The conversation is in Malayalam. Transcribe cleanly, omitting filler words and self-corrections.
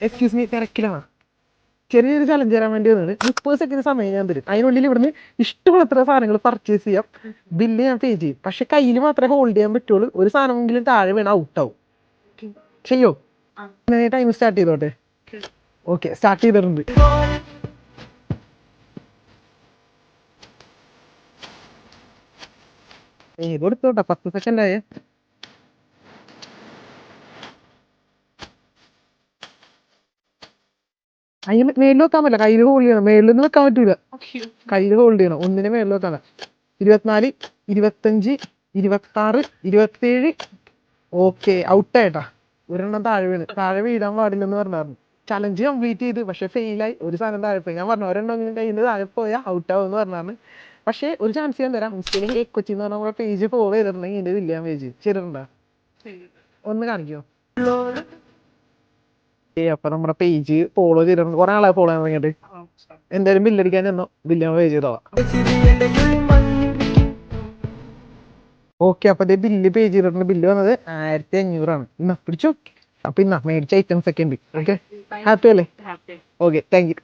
എക്സ്ക്യൂസ് മീ, തിരക്കിലാണ്. ചെറിയൊരു ചലഞ്ച് തരാൻ വേണ്ടി വന്നത്. 30 സെക്കൻഡ് സമയം ഞാൻ തരും. അതിനുള്ളിൽ ഇവിടുന്ന് ഇഷ്ടമുള്ളത്ര സാധനങ്ങൾ പർച്ചേസ് ചെയ്യാം. ബില്ല് ഞാൻ പേ ചെയ്യും. പക്ഷെ കയ്യിൽ മാത്രമേ ഹോൾഡ് ചെയ്യാൻ പറ്റുള്ളൂ. ഒരു സാധനമെങ്കിലും താഴെ വീണാൽ ഔട്ടാവും. ചെയ്യോ? ടൈം സ്റ്റാർട്ട് ചെയ്തോട്ടെ? ഓക്കെ, സ്റ്റാർട്ട് ചെയ്തിട്ടുണ്ട്. കൊടുത്തോട്ടെ, 10 സെക്കൻഡ് ആയേ. അതിന് മേലിൽ വെക്കാൻ പറ്റില്ല, കയ്യിൽ ഹോൾഡ് ചെയ്യണം. മേളിലൊന്നും വെക്കാൻ പറ്റൂല, കയ്യിൽ ഹോൾഡ് ചെയ്യണം. ഒന്നിനെ മേളിൽ വെക്കാൻ. 24, 25, 26, 27. ഓക്കെ, ഔട്ടായിട്ടാ. ഒരെണ്ണം താഴെ വീണ്. താഴെ വീഴാൻ പാടില്ലെന്ന് പറഞ്ഞായിരുന്നു. ചലഞ്ച് കംപ്ലീറ്റ് ചെയ്ത്, പക്ഷെ ഫെയിലായി. ഒരു സാധനം താഴെ പോയി. ഞാൻ പറഞ്ഞു ഒരെണ്ണം കയ്യിൽ നിന്ന് താഴെ പോയാൽ ഔട്ടാവും എന്ന് പറഞ്ഞായിരുന്നു. പക്ഷേ ഒരു ചാൻസ് ഞാൻ തരാം. ഇൻസ്റ്റയിൽ കൊച്ചി എന്ന് പറഞ്ഞാൽ നമ്മുടെ പേജ് ഫോളോ ചെയ്തിട്ടുണ്ടെങ്കിൽ എൻ്റെ വില്യാൻ പേജ് ശരിയുണ്ടോ? ഒന്ന് കാണിക്കോ? അപ്പൊ നമ്മുടെ പേജ് ഫോളോ ചെയ്തിട്ടുണ്ട്. കുറെ ആളെ ഫോളോ ചെയ്യാൻ തുടങ്ങിയിട്ട്. എന്തായാലും ബില്ലടിക്കാൻ ചെന്നോ, ബില്ല് പേ ചെയ്തോളാം. ഓക്കെ, അപ്പൊ ബില്ല് പേ ചെയ്തിട്ടുണ്ട്. ബില്ല് വന്നത് 1500 ഇന്നാ പിടിച്ചോ. അപ്പൊ ഇന്നാ മേടിച്ച ഐറ്റംസ് ഒക്കെ ഉണ്ട്. ഓക്കെ, ഹാപ്പി അല്ലേ? Okay, thank you.